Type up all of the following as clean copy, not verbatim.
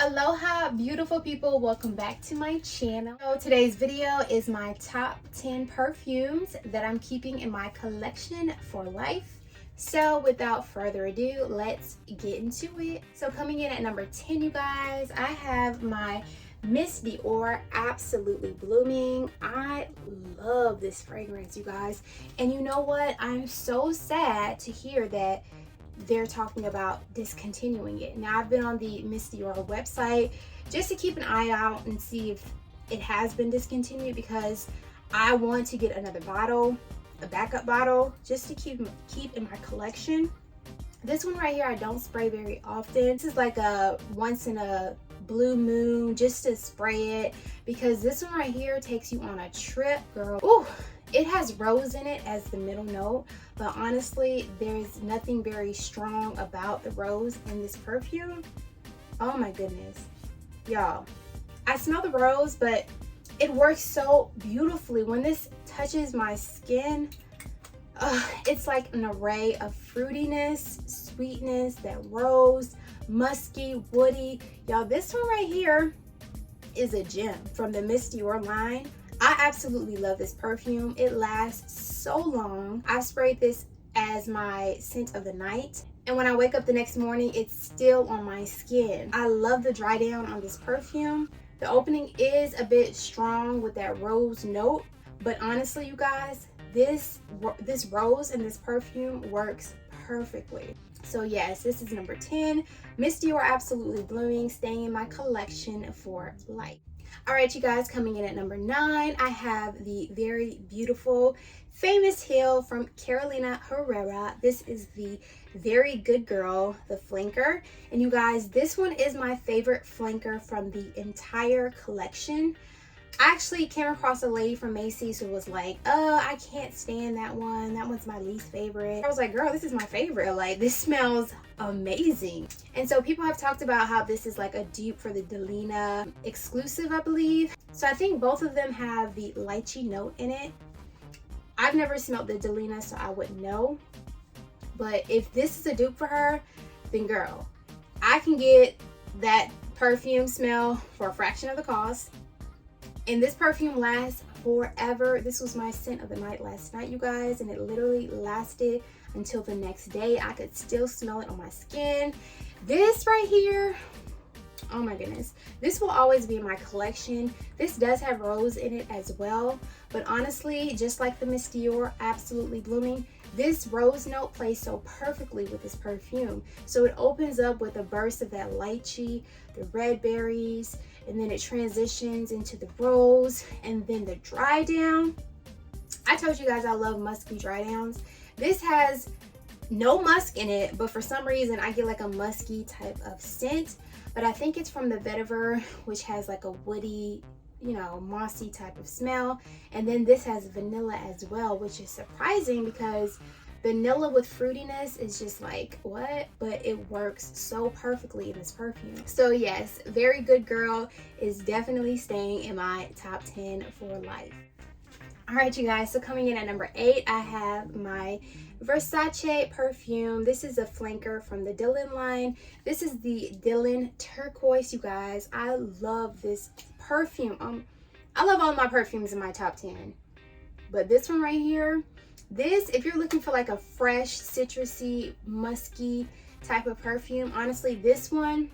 Aloha beautiful people, welcome back to my channel. So today's video is my top 10 perfumes that I'm keeping in my collection for life. So without further ado, let's get into it. So coming in at number 10, you guys, I have my Miss Dior Absolutely Blooming. I love this fragrance, you guys, and you know what, I'm so sad to hear that they're talking about discontinuing it. Now, I've been on the Miss Dior website just to keep an eye out and see if it has been discontinued, because I want to get another bottle, a backup bottle, just to keep in my collection. This one right here I don't spray very often. This is like a once in a blue moon, just to spray it, because this one right here takes you on a trip, girl. Ooh, it has rose in it as the middle note, but honestly, there's nothing very strong about the rose in this perfume. Oh my goodness, y'all. I smell the rose, but it works so beautifully. When this touches my skin, it's like an array of fruitiness, sweetness, that rose, musky, woody. Y'all, this one right here is a gem from the Miss Dior line. I absolutely love this perfume. It lasts so long. I sprayed this as my scent of the night, and when I wake up the next morning, it's still on my skin. I love the dry down on this perfume. The opening is a bit strong with that rose note, but honestly, you guys, this rose in this perfume works perfectly. So yes, this is number 10, Miss Dior Absolutely Blooming, staying in my collection for life. All right, you guys, coming in at number 9, I have the very beautiful, famous heel from Carolina Herrera. This is the Very Good Girl, the flanker. And you guys, this one is my favorite flanker from the entire collection. I actually came across a lady from Macy's who was like, I can't stand that one. That one's my least favorite. I was like, girl, this is my favorite. Like, this smells amazing. And so people have talked about how this is like a dupe for the Donna exclusive, I believe. So I think both of them have the lychee note in it. I've never smelled the Donna, so I wouldn't know. But if this is a dupe for her, then girl, I can get that perfume smell for a fraction of the cost. And this perfume lasts forever. This was my scent of the night last night, you guys, and it literally lasted until the next day. I could still smell it on my skin. This right here, oh my goodness, this will always be in my collection. This does have rose in it as well, but honestly, just like the Miss Dior Absolutely Blooming, this rose note plays so perfectly with this perfume. So it opens up with a burst of that lychee, the red berries, and then it transitions into the rose, and then the dry down. I told you guys I love musky dry downs. This has no musk in it, but for some reason I get like a musky type of scent, but I think it's from the vetiver, which has like a woody, you know, mossy type of smell. And then this has vanilla as well, which is surprising because vanilla with fruitiness is just like, what? But it works so perfectly in this perfume. So yes, Very Good Girl is definitely staying in my top 10 for life. All right, you guys, so coming in at number 8, I have my Versace perfume. This is a flanker from the Dylan line. This is the Dylan Turquoise, you guys. I love this perfume. I love all my perfumes in my top 10, but this one right here, this, if you're looking for like a fresh, citrusy, musky type of perfume, honestly, this one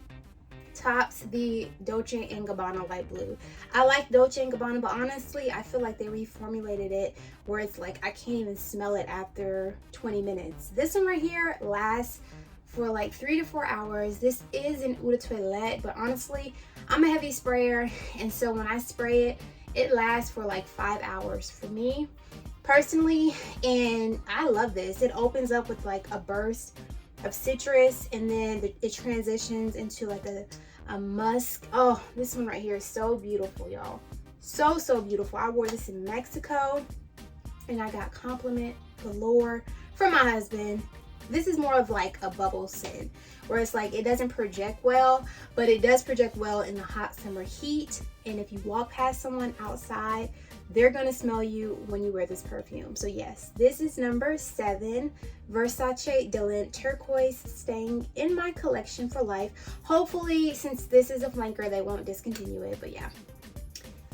tops the Dolce & Gabbana Light Blue. I like Dolce & Gabbana, but honestly, I feel like they reformulated it where it's like I can't even smell it after 20 minutes. This one right here lasts for like 3 to 4 hours. This is an eau de toilette, but honestly, I'm a heavy sprayer, and so when I spray it, it lasts for like 5 hours for me personally, and I love this. It opens up with like a burst of citrus, and then it transitions into like a musk. Oh, this one right here is so beautiful, y'all. So beautiful. I wore this in Mexico, and I got compliment galore from my husband. This is more of like a bubble scent, where it's like it doesn't project well, but it does project well in the hot summer heat. And if you walk past someone outside, they're gonna smell you when you wear this perfume. So yes, this is number 7, Versace Dylan Turquoise, staying in my collection for life. Hopefully, since this is a flanker, they won't discontinue it, but yeah,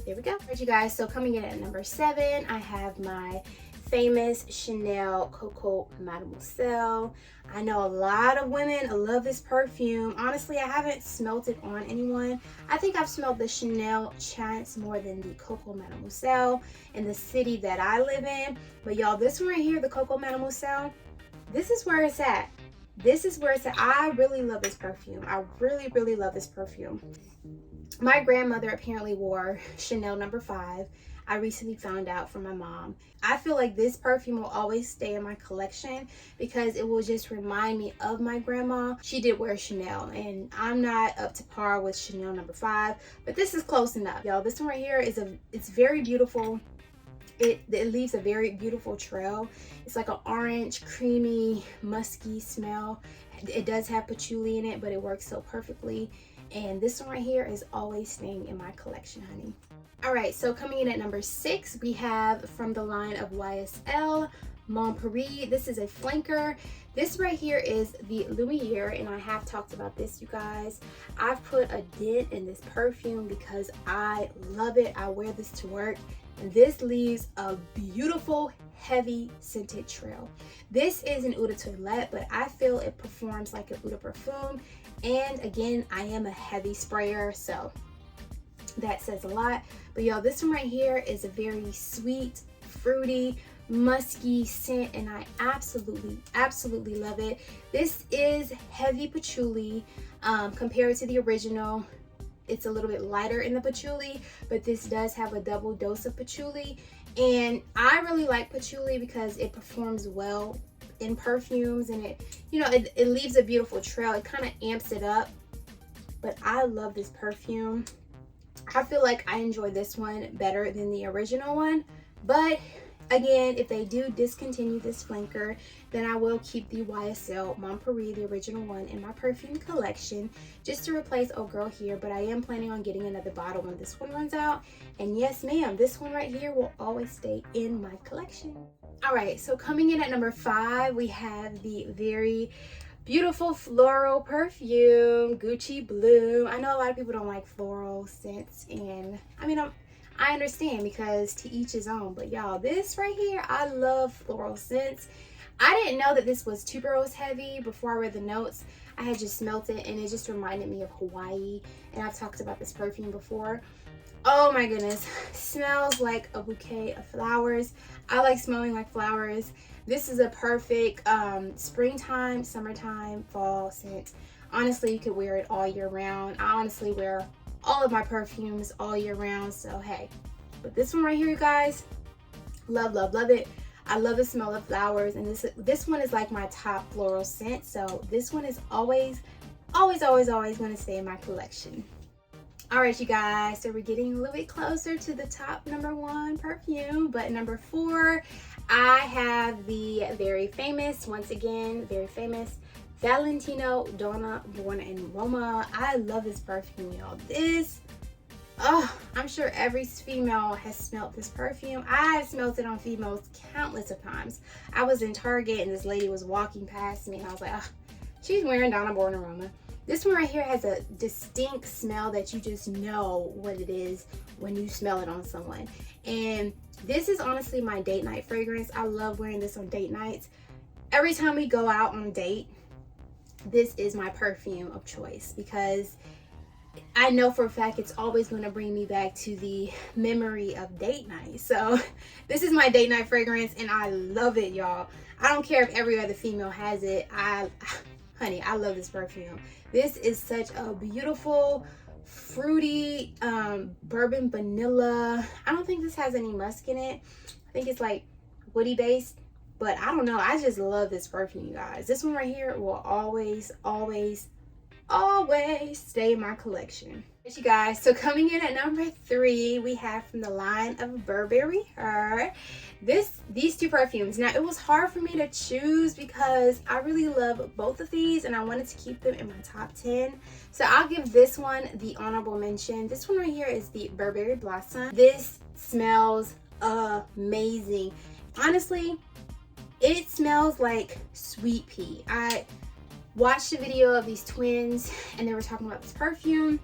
there we go. All right, you guys, so coming in at number 7, I have my famous Chanel Coco Madamoiselle. I know a lot of women love this perfume. Honestly, I haven't smelled it on anyone. I think I've smelled the Chanel Chance more than the Coco Madamoiselle in the city that I live in. But y'all, this one right here, the Coco Madamoiselle, this is where it's at. This is where it's at. I really love this perfume. I really love this perfume. My grandmother apparently wore Chanel number 5. I recently found out from my mom. I feel like this perfume will always stay in my collection because it will just remind me of my grandma. She did wear Chanel, and I'm not up to par with Chanel number 5, but this is close enough. Y'all, this one right here it's very beautiful. It leaves a very beautiful trail. It's like an orange, creamy, musky smell. It does have patchouli in it, but it works so perfectly. And this one right here is always staying in my collection, honey. All right, so coming in at number 6, we have from the line of YSL Mon Paris. This is a flanker. This right here is the Lumiere, and I have talked about this, you guys. I've put a dent in this perfume because I love it. I wear this to work, and this leaves a beautiful, heavy scented trail. This is an eau de toilette, but I feel it performs like an eau de parfum. And again, I am a heavy sprayer, so that says a lot. But y'all, this one right here is a very sweet, fruity, musky scent, and I absolutely love it. This is heavy patchouli compared to the original. It's a little bit lighter in the patchouli, but this does have a double dose of patchouli. And I really like patchouli because it performs well in perfumes, and it leaves a beautiful trail. It kind of amps it up. But I love this perfume. I feel like I enjoy this one better than the original one. But again, if they do discontinue this flanker, then I will keep the YSL Mon Paris, the original one, in my perfume collection just to replace Old Girl here. But I am planning on getting another bottle when this one runs out. And yes, ma'am, this one right here will always stay in my collection. All right, so coming in at number 5, we have the very beautiful floral perfume, Gucci Bloom. I know a lot of people don't like floral scents, and I mean, I understand because to each his own. But y'all, this right here, I love floral scents. I didn't know that this was tuberose heavy before I read the notes. I had just smelt it, and it just reminded me of Hawaii, and I've talked about this perfume before. Oh my goodness, smells like a bouquet of flowers. I like smelling like flowers. This is a perfect springtime, summertime, fall scent. Honestly, you could wear it all year round. I honestly wear all of my perfumes all year round, so hey. But this one right here, you guys, love it. I love the smell of flowers, and this one is like my top floral scent, so this one is always going to stay in my collection. All right, you guys, so we're getting a little bit closer to the top number 1 perfume, but number 4, I have the very famous, once again, very famous Valentino Donna Born in Roma. I love this perfume, y'all. I'm sure every female has smelled this perfume. I've smelled it on females countless of times. I was in Target and this lady was walking past me and I was like, she's wearing Donna Born in Roma. This one right here has a distinct smell that you just know what it is when you smell it on someone. And this is honestly my date night fragrance. I love wearing this on date nights. Every time we go out on a date, this is my perfume of choice because I know for a fact it's always going to bring me back to the memory of date night. So this is my date night fragrance, and I love it, y'all. I don't care if every other female has it. Honey, I love this perfume. This is such a beautiful, fruity, bourbon vanilla. I don't think this has any musk in it. I think it's like woody based, but I don't know. I just love this perfume, you guys. This one right here will always always stay in my collection. You guys, so coming in at number 3, we have from the line of Burberry Her. These two perfumes. Now, it was hard for me to choose because I really love both of these and I wanted to keep them in my top 10. So I'll give this one the honorable mention. This one right here is the Burberry Blossom. This smells amazing. Honestly, it smells like sweet pea. I watched a video of these twins and they were talking about this perfume,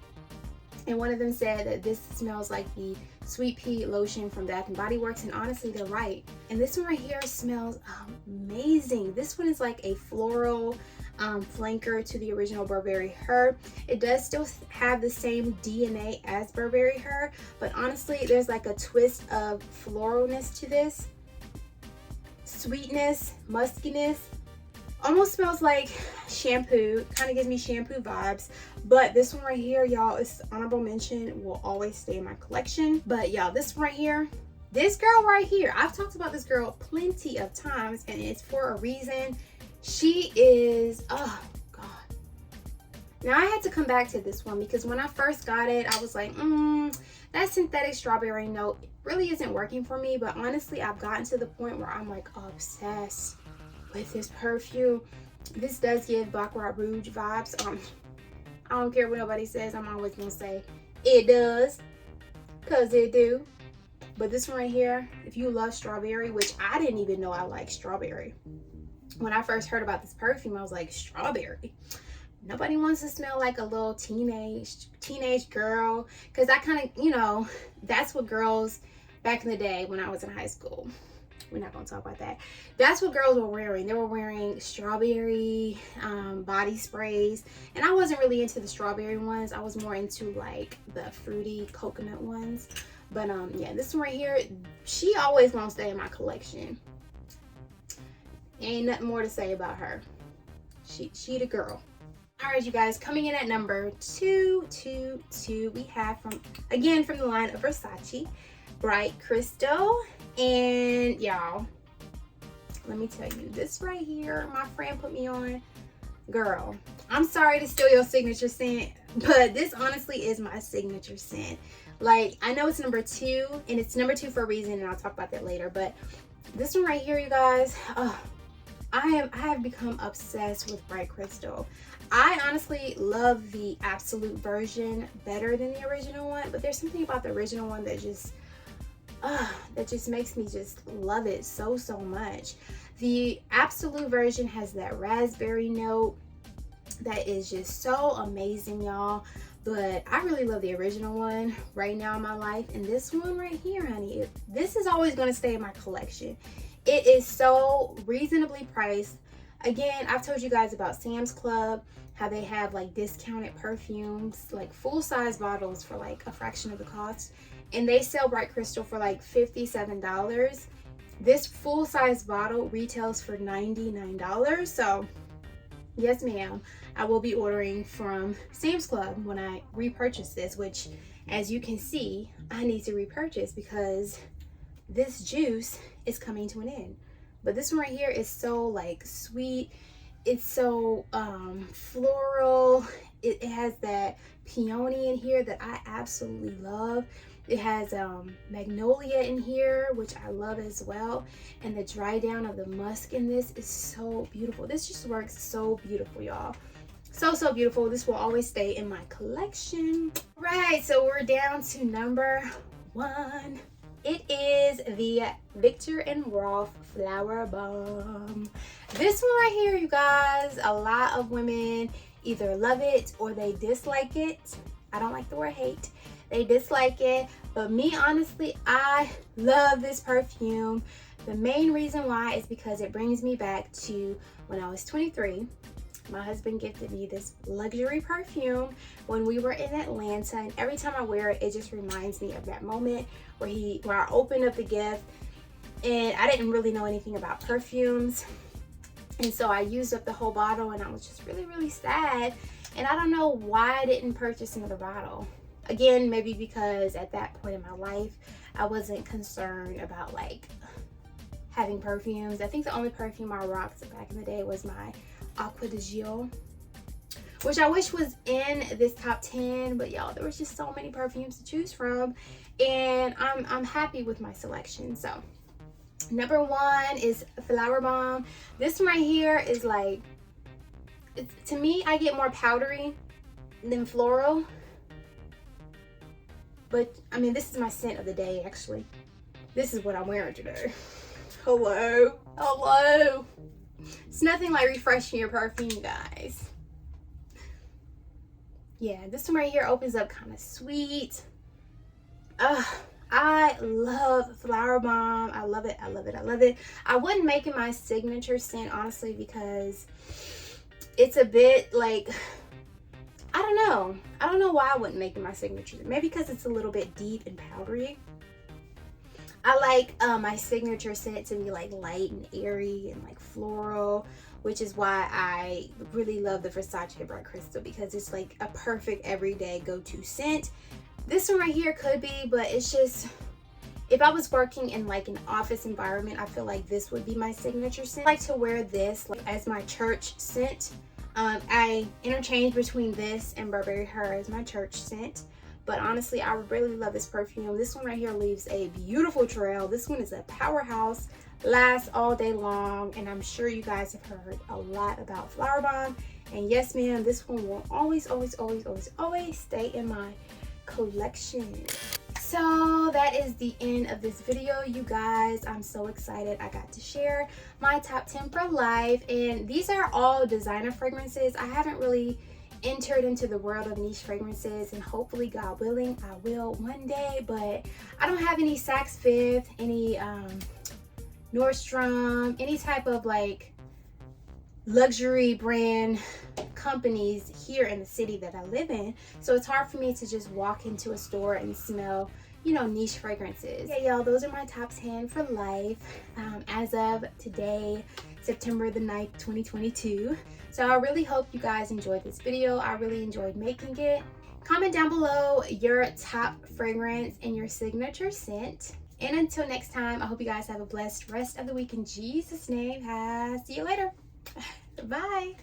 and one of them said that this smells like the sweet pea lotion from Bath & Body Works, and honestly they're right. And this one right here smells amazing. This one is like a floral flanker to the original Burberry Her. It does still have the same DNA as Burberry Her, but honestly there's like a twist of floralness to this. Sweetness, muskiness. Almost smells like shampoo. Kind of gives me shampoo vibes. But this one right here, y'all, is honorable mention. Will always stay in my collection. But y'all, this one right here, this girl right here, I've talked about this girl plenty of times and it's for a reason. She is, oh God. Now I had to come back to this one because when I first got it, I was like, that synthetic strawberry note really isn't working for me. But honestly, I've gotten to the point where I'm like obsessed with this perfume. This does give Baccarat Rouge vibes. I don't care what nobody says, I'm always gonna say it does, cause it do. But this one right here, if you love strawberry, which I didn't even know I like strawberry. When I first heard about this perfume, I was like, strawberry? Nobody wants to smell like a little teenage girl, because I kind of, you know, that's what girls back in the day when I was in high school, we're not gonna talk about that. That's what girls were wearing. They were wearing strawberry body sprays, and I wasn't really into the strawberry ones. I was more into like the fruity coconut ones. But yeah, this one right here, she always gonna stay in my collection. Ain't nothing more to say about her. She the girl. All right, you guys, coming in at number 222, we have from the line of Versace, Bright Crystal. And y'all, let me tell you, this right here, my friend put me on. Girl, I'm sorry to steal your signature scent, but this honestly is my signature scent. Like, I know it's number 2, and it's number 2 for a reason, and I'll talk about that later. But this one right here, you guys, I have become obsessed with Bright Crystal. I honestly love the Absolute version better than the original one, but there's something about the original one that just makes me just love it so much. The Absolute version has that raspberry note that is just so amazing, y'all. But I really love the original one right now in my life. And this one right here, honey, this is always going to stay in my collection. It is so reasonably priced. Again, I've told you guys about Sam's Club, how they have like discounted perfumes, like full-size bottles for like a fraction of the cost. And they sell Bright Crystal for like $57. This full-size bottle retails for $99. So yes, ma'am, I will be ordering from Sam's Club when I repurchase this, which, as you can see, I need to repurchase because this juice is coming to an end. But this one right here is so like sweet. It's so floral. It has that peony in here that I absolutely love. It has magnolia in here, which I love as well. And the dry down of the musk in this is so beautiful. This just works so beautiful, y'all. So beautiful. This will always stay in my collection. Right, so we're down to number 1. It is the Viktor & Rolf Flowerbomb. This one right here, you guys, a lot of women either love it or they dislike it. I don't like the word hate. They dislike it, but me, honestly, I love this perfume. The main reason why is because it brings me back to when I was 23. My husband gifted me this luxury perfume when we were in Atlanta, and every time I wear it, it just reminds me of that moment where I opened up the gift, and I didn't really know anything about perfumes, and so I used up the whole bottle, and I was just really sad, and I don't know why I didn't purchase another bottle. Again, maybe because at that point in my life, I wasn't concerned about like having perfumes. I think the only perfume I rocked back in the day was my Acqua di Gio, which I wish was in this top 10, but y'all, there was just so many perfumes to choose from, and I'm happy with my selection. So number 1 is Flowerbomb. This one right here is like, to me, I get more powdery than floral, but I mean, this is my scent of the day. Actually, this is what I'm wearing today. Hello, hello. It's nothing like refreshing your perfume, guys. Yeah, this one right here opens up kind of sweet. I love Flowerbomb. I love it, I love it, I love it. I wouldn't make it my signature scent, honestly, because it's a bit like, I don't know why I wouldn't make it my signature. Maybe because it's a little bit deep and powdery. I like my signature scent to be like light and airy and like floral, which is why I really love the Versace Bright Crystal, because it's like a perfect everyday go-to scent. This one right here could be, but it's just, if I was working in like an office environment, I feel like this would be my signature scent. I like to wear this like as my church scent. I interchange between this and Burberry Her as my church scent. But honestly, I really love this perfume. This one right here leaves a beautiful trail. This one is a powerhouse, lasts all day long, and I'm sure you guys have heard a lot about Flowerbomb. And yes, ma'am, this one will always, always, always, always, always stay in my collection. So that is the end of this video, you guys. I'm so excited I got to share my top 10 for life, and these are all designer fragrances. I haven't really entered into the world of niche fragrances, and hopefully, God willing, I will one day. But I don't have any Saks Fifth, any Nordstrom, any type of like luxury brand companies here in the city that I live in, so it's hard for me to just walk into a store and smell, you know, niche fragrances. Yeah, y'all, those are my top 10 for life as of today, September the 9th, 2022. So I really hope you guys enjoyed this video. I really enjoyed making it. Comment down below your top fragrance and your signature scent. And until next time, I hope you guys have a blessed rest of the week in Jesus' name. See you later. Bye.